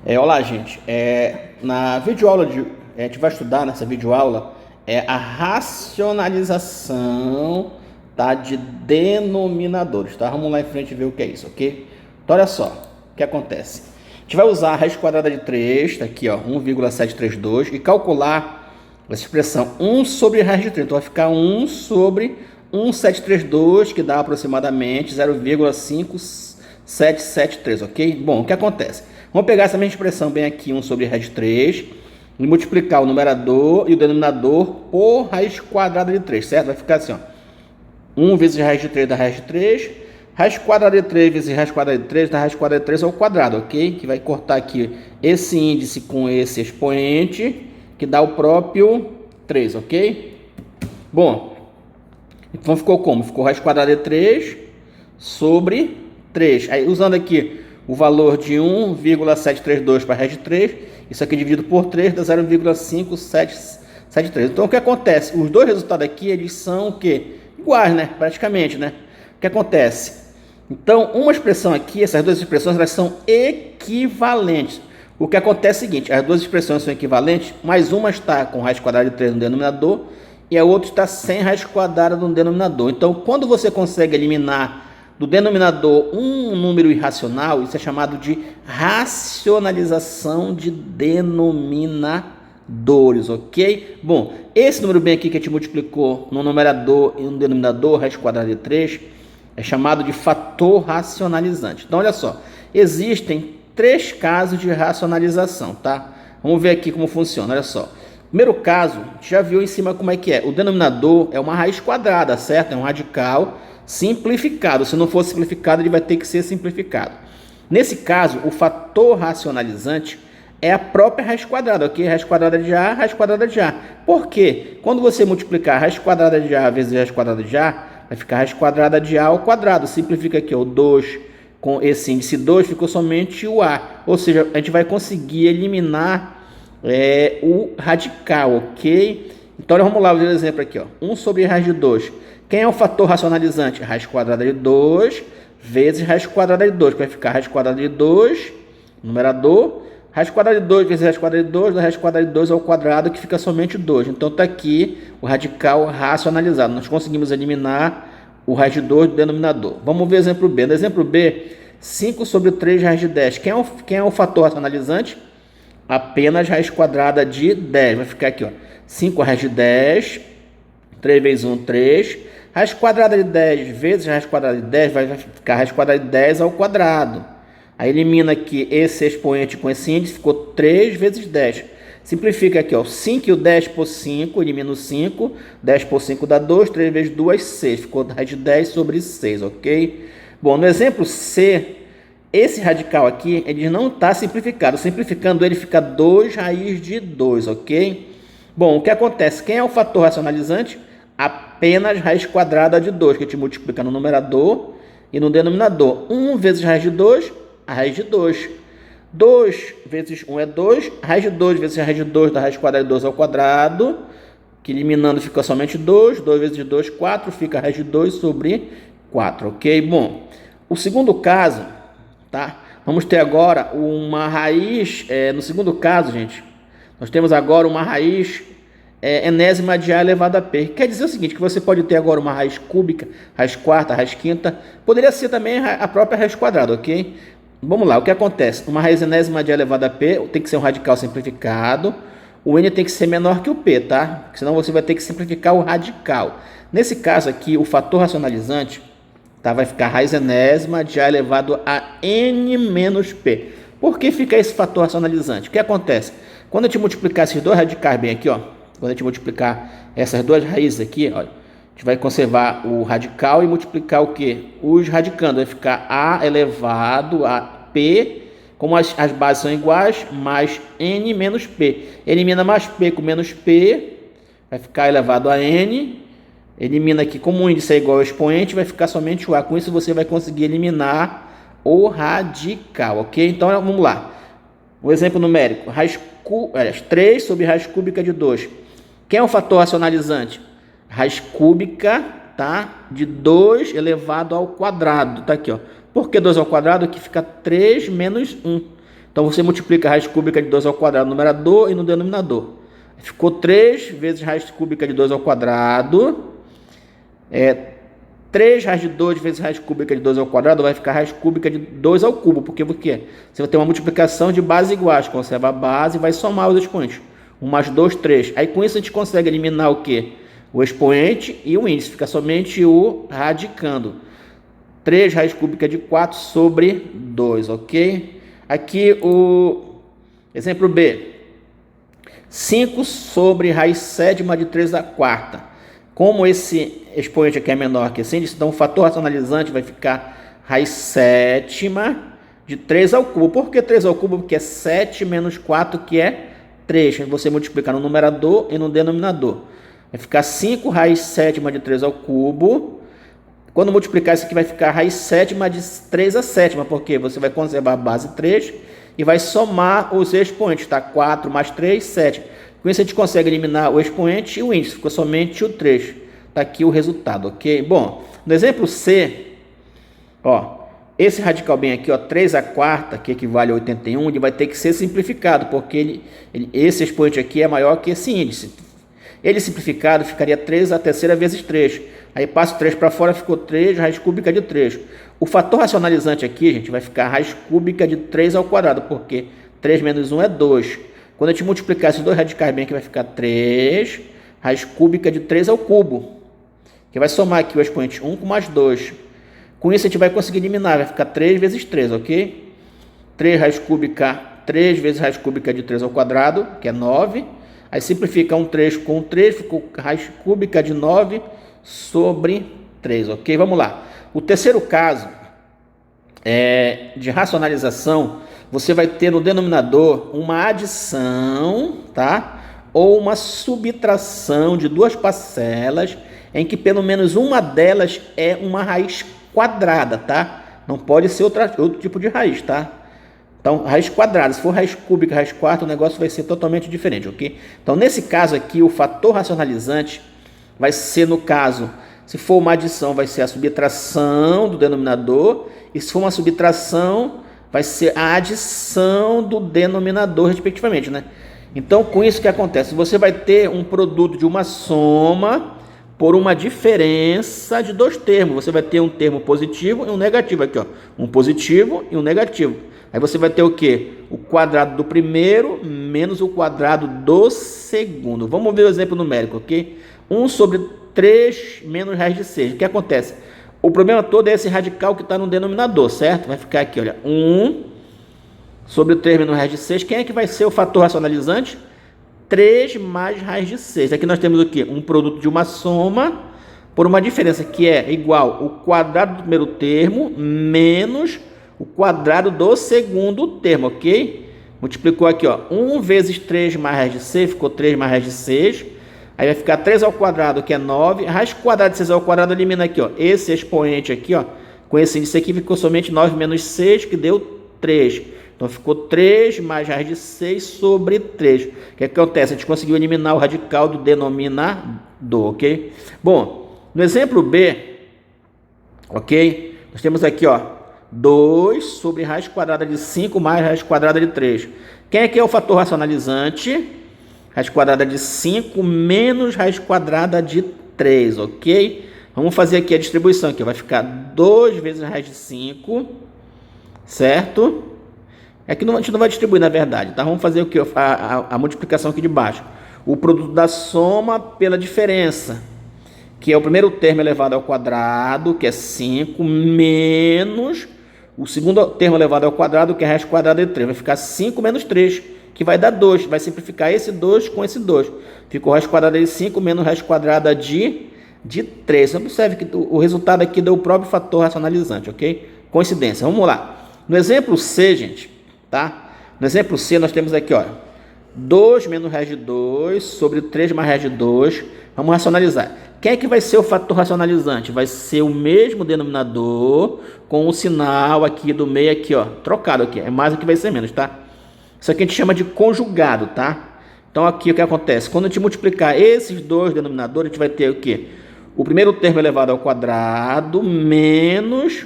Olá, gente. Na videoaula a gente vai estudar nessa videoaula a racionalização, tá, de denominadores, tá? Vamos lá em frente ver o que é isso, ok? Então, olha só o que acontece. A gente vai usar a raiz quadrada de 3, tá aqui, ó, 1,732, e calcular essa expressão 1 sobre raiz de 3. Então, vai ficar 1 sobre 1,732, que dá aproximadamente 0,5773, ok? Bom, o que acontece? Vamos pegar essa mesma expressão bem aqui, 1 sobre raiz de 3, e multiplicar o numerador e o denominador por raiz quadrada de 3, certo? Vai ficar assim, ó, 1 vezes raiz de 3 da raiz de 3, raiz quadrada de 3 vezes raiz quadrada de 3 da raiz quadrada de 3 ao quadrado, ok? Que vai cortar aqui esse índice com esse expoente, que dá o próprio 3, ok? Bom, então ficou como? Ficou raiz quadrada de 3 sobre 3. Aí, usando aqui o valor de 1,732 para a raiz de 3, isso aqui dividido por 3 dá 0,5773. Então, o que acontece? Os dois resultados aqui, eles são o quê? Iguais, né? Praticamente, né? O que acontece? Então, uma expressão aqui, essas duas expressões, elas são equivalentes. O que acontece é o seguinte, as duas expressões são equivalentes, mas uma está com raiz quadrada de 3 no denominador e a outra está sem raiz quadrada no denominador. Então, quando você consegue eliminar do denominador um número irracional, isso é chamado de racionalização de denominadores, ok? Bom, esse número bem aqui que a gente multiplicou no numerador e no denominador, raiz quadrada de 3, é chamado de fator racionalizante. Então, olha só, existem 3 casos de racionalização, tá? Vamos ver aqui como funciona, olha só. Primeiro caso, a gente já viu em cima como é que é. O denominador é uma raiz quadrada, certo? É um radical simplificado. Se não for simplificado, ele vai ter que ser simplificado. Nesse caso, o fator racionalizante é a própria raiz quadrada, ok? Raiz quadrada de A, raiz quadrada de A. Por quê? Quando você multiplicar raiz quadrada de A vezes raiz quadrada de A, vai ficar raiz quadrada de A ao quadrado. Simplifica aqui, o 2 com esse índice 2 ficou somente o A. Ou seja, a gente vai conseguir eliminar o radical, ok? Então, vamos lá ver o exemplo aqui, ó. 1 sobre raiz de 2. Quem é o fator racionalizante? Raiz quadrada de 2 vezes raiz quadrada de 2, que vai ficar raiz quadrada de 2, numerador, raiz quadrada de 2 vezes raiz quadrada de 2, da raiz quadrada de 2 ao quadrado, que fica somente 2. Então, está aqui o radical racionalizado. Nós conseguimos eliminar o raiz de 2 do denominador. Vamos ver o exemplo B. No exemplo B, 5 sobre 3 raiz de 10. Quem é o fator racionalizante? Apenas raiz quadrada de 10. Vai ficar aqui, ó, 5 raiz de 10, 3 vezes 1, 3. Raiz quadrada de 10 vezes raiz quadrada de 10 vai ficar raiz quadrada de 10 ao quadrado. Aí elimina aqui esse expoente com esse índice, ficou 3 vezes 10. Simplifica aqui, ó, 5 e o 10 por 5, elimina o 5. 10 por 5 dá 2, 3 vezes 2, 6. Ficou raiz de 10 sobre 6, ok? Bom, no exemplo C, esse radical aqui, ele não está simplificado. Simplificando ele fica 2 raiz de 2, ok? Bom, o que acontece? Quem é o fator racionalizante? Apenas raiz quadrada de 2, que a gente multiplica no numerador e no denominador. 1 vezes raiz de 2, a raiz de 2. 2 vezes 1 é 2, raiz de 2 vezes raiz de 2 da raiz quadrada de 2 ao quadrado, que eliminando fica somente 2. 2 vezes 2, 4, fica a raiz de 2 sobre 4, ok? Bom, o segundo caso, tá? Vamos ter agora uma raiz, no segundo caso, gente, nós temos agora uma raiz enésima de A elevado a P. Quer dizer o seguinte, que você pode ter agora uma raiz cúbica, raiz quarta, raiz quinta, poderia ser também a própria raiz quadrada, ok? Vamos lá, o que acontece? Uma raiz enésima de A elevado a P tem que ser um radical simplificado, o N tem que ser menor que o P, tá? Porque senão você vai ter que simplificar o radical. Nesse caso aqui, o fator racionalizante, tá, vai ficar raiz enésima de A elevado a N menos P. Por que fica esse fator racionalizante? O que acontece? Quando a gente multiplicar esses dois radicais bem aqui, ó, quando a gente multiplicar essas duas raízes aqui, ó, a gente vai conservar o radical e multiplicar o quê? Os radicandos. Vai ficar A elevado a P, como as bases são iguais, mais N menos P. Elimina mais P com menos P, vai ficar elevado a N. Elimina aqui, como o índice é igual ao expoente, vai ficar somente o A. Com isso você vai conseguir eliminar o radical, ok? Então vamos lá. O exemplo numérico, 3 sobre raiz cúbica de 2. Quem é o fator racionalizante? Raiz cúbica, tá, de 2 elevado ao quadrado. Tá aqui, ó. Por que 2 ao quadrado? Aqui fica 3 menos 1. Então você multiplica a raiz cúbica de 2 ao quadrado no numerador e no denominador. Ficou 3 vezes raiz cúbica de 2 ao quadrado. 3 raiz de 2 vezes raiz cúbica de 2 ao quadrado vai ficar raiz cúbica de 2 ao cubo. Por quê? Você vai ter uma multiplicação de bases iguais. Conserva a base e vai somar os expoentes. 1 mais 2, 3. Aí com isso a gente consegue eliminar o quê? O expoente e o índice. Fica somente o radicando. 3 raiz cúbica de 4 sobre 2, ok? Aqui o exemplo B. 5 sobre raiz sétima de 3 à quarta. Como esse expoente aqui é menor que esse índice, então o fator racionalizante vai ficar raiz sétima de 3 ao cubo. Por que 3 ao cubo? Porque é 7 menos 4, que é 3. Você multiplicar no numerador e no denominador. Vai ficar 5 raiz sétima de 3 ao cubo. Quando multiplicar isso aqui vai ficar raiz sétima de 3 a sétima, porque você vai conservar a base 3 e vai somar os expoentes, tá? 4 mais 3, 7. Com isso a gente consegue eliminar o expoente e o índice, ficou somente o 3. Tá aqui o resultado, ok? Bom, no exemplo C, ó, esse radical bem aqui, ó, 3 à quarta, que equivale a 81, ele vai ter que ser simplificado, porque esse expoente aqui é maior que esse índice. Ele simplificado ficaria 3 à terceira vezes 3. Aí passa o 3 para fora, ficou 3 raiz cúbica de 3. O fator racionalizante aqui, gente, vai ficar raiz cúbica de 3 ao quadrado, porque 3 menos 1 é 2. Quando a gente multiplicar esses dois radicais bem aqui, vai ficar 3 raiz cúbica de 3 ao cubo. Que vai somar aqui o expoente 1 com mais 2. Com isso a gente vai conseguir eliminar, vai ficar 3 vezes 3, ok? 3 raiz cúbica, 3 vezes raiz cúbica de 3 ao quadrado, que é 9. Aí simplifica um 3 com 3, ficou raiz cúbica de 9 sobre 3, ok? Vamos lá. O terceiro caso de racionalização, você vai ter no denominador uma adição, tá? Ou uma subtração de duas parcelas, em que pelo menos uma delas é uma raiz quadrada, tá? Não pode ser outro tipo de raiz, tá? Então, raiz quadrada, se for raiz cúbica, raiz quarta, o negócio vai ser totalmente diferente, ok? Então, nesse caso aqui, o fator racionalizante vai ser, no caso, se for uma adição, vai ser a subtração do denominador, e se for uma subtração, vai ser a adição do denominador, respectivamente, né? Então, com isso que acontece? Você vai ter um produto de uma soma por uma diferença de dois termos. Você vai ter um termo positivo e um negativo aqui, ó. Um positivo e um negativo. Aí você vai ter o quê? O quadrado do primeiro menos o quadrado do segundo. Vamos ver o exemplo numérico, ok? 1 sobre 3 menos raiz de 6. O que acontece? O problema todo é esse radical que está no denominador, certo? Vai ficar aqui, olha, 1 sobre 3 menos raiz de 6. Quem é que vai ser o fator racionalizante? 3 mais raiz de 6. Aqui nós temos o quê? Um produto de uma soma por uma diferença que é igual ao quadrado do primeiro termo menos o quadrado do segundo termo, ok? Multiplicou aqui, ó, 1 vezes 3 mais raiz de 6, ficou 3 mais raiz de 6. Aí vai ficar 3 ao quadrado, que é 9. Raiz quadrada de 6 ao quadrado elimina aqui, ó, esse expoente aqui, ó, com esse índice aqui ficou somente 9 menos 6, que deu 3. Então ficou 3 mais raiz de 6 sobre 3. O que acontece? A gente conseguiu eliminar o radical do denominador, ok? Bom, no exemplo B, ok? Nós temos aqui, ó, 2 sobre raiz quadrada de 5 mais raiz quadrada de 3. Quem é que é o fator racionalizante? Raiz quadrada de 5 menos raiz quadrada de 3, ok? Vamos fazer aqui a distribuição, aqui vai ficar 2 vezes raiz de 5, certo? É que a gente não vai distribuir, na verdade, tá? Vamos fazer o que? A multiplicação aqui de baixo. O produto da soma pela diferença, que é o primeiro termo elevado ao quadrado, que é 5, menos o segundo termo elevado ao quadrado, que é raiz quadrada de 3. Vai ficar 5 menos 3, que vai dar 2. Vai simplificar esse 2 com esse 2. Ficou raiz quadrada de 5 menos raiz quadrada de 3. Você observe que o resultado aqui deu o próprio fator racionalizante, ok? Coincidência. Vamos lá. No exemplo C, gente, tá? No exemplo C, nós temos aqui, ó, 2 menos raiz de 2 sobre 3 mais raiz de 2. Vamos racionalizar. Quem é que vai ser o fator racionalizante? Vai ser o mesmo denominador com o sinal aqui do meio aqui, ó, trocado aqui. É mais o que vai ser menos, tá? Isso aqui a gente chama de conjugado, tá? Então aqui o que acontece? Quando a gente multiplicar esses dois denominadores, a gente vai ter o quê? O primeiro termo elevado ao quadrado menos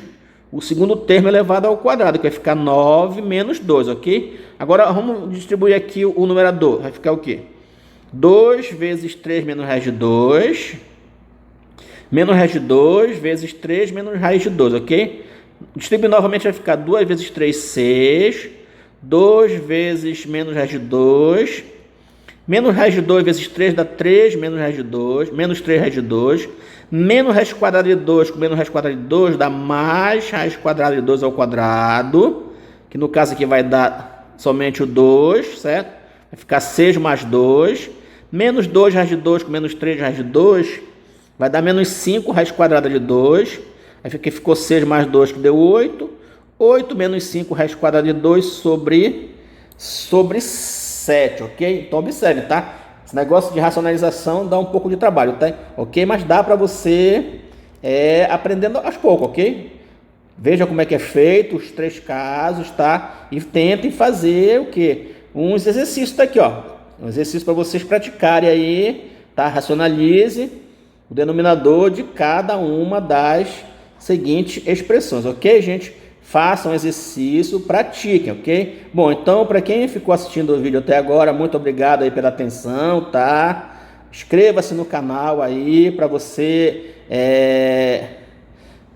o segundo termo elevado ao quadrado, que vai ficar 9 menos 2, ok? Agora vamos distribuir aqui o numerador. Vai ficar o quê? 2 vezes 3 menos raiz de 2, menos raiz de 2 vezes 3 menos raiz de 2, ok? Distribuir novamente vai ficar 2 vezes 3, 6. 2 vezes menos raiz de 2. Menos raiz de 2 vezes 3 dá 3 menos raiz de 2. Menos 3 raiz de 2. Menos raiz quadrada de 2 com menos raiz quadrada de 2 dá mais raiz quadrada de 2 ao quadrado. Que no caso aqui vai dar somente o 2, certo? Vai ficar 6 mais 2. Menos 2 raiz de 2 com menos 3 raiz de 2 vai dar menos 5 raiz quadrada de 2. Aí aqui ficou 6 mais 2 que deu 8. 8 menos 5 raiz quadrada de 2 sobre 7, ok? Então observe, tá? Esse negócio de racionalização dá um pouco de trabalho, tá? Ok? Mas dá para você aprendendo aos poucos, ok? Veja como é que é feito os 3 casos, tá? E tentem fazer o quê? Uns exercícios, tá aqui, ó. Um exercício para vocês praticarem aí, tá? Racionalize o denominador de cada uma das seguintes expressões, ok, gente? Façam exercício, pratiquem, ok? Bom, então, para quem ficou assistindo o vídeo até agora, muito obrigado aí pela atenção, tá? Inscreva-se no canal aí para você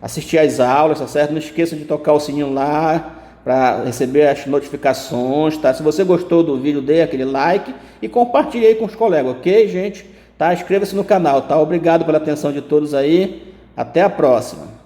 assistir às aulas, tá certo? Não esqueça de tocar o sininho lá para receber as notificações, tá? Se você gostou do vídeo, dê aquele like e compartilhe aí com os colegas, ok, gente? Tá? Inscreva-se no canal, tá? Obrigado pela atenção de todos aí. Até a próxima.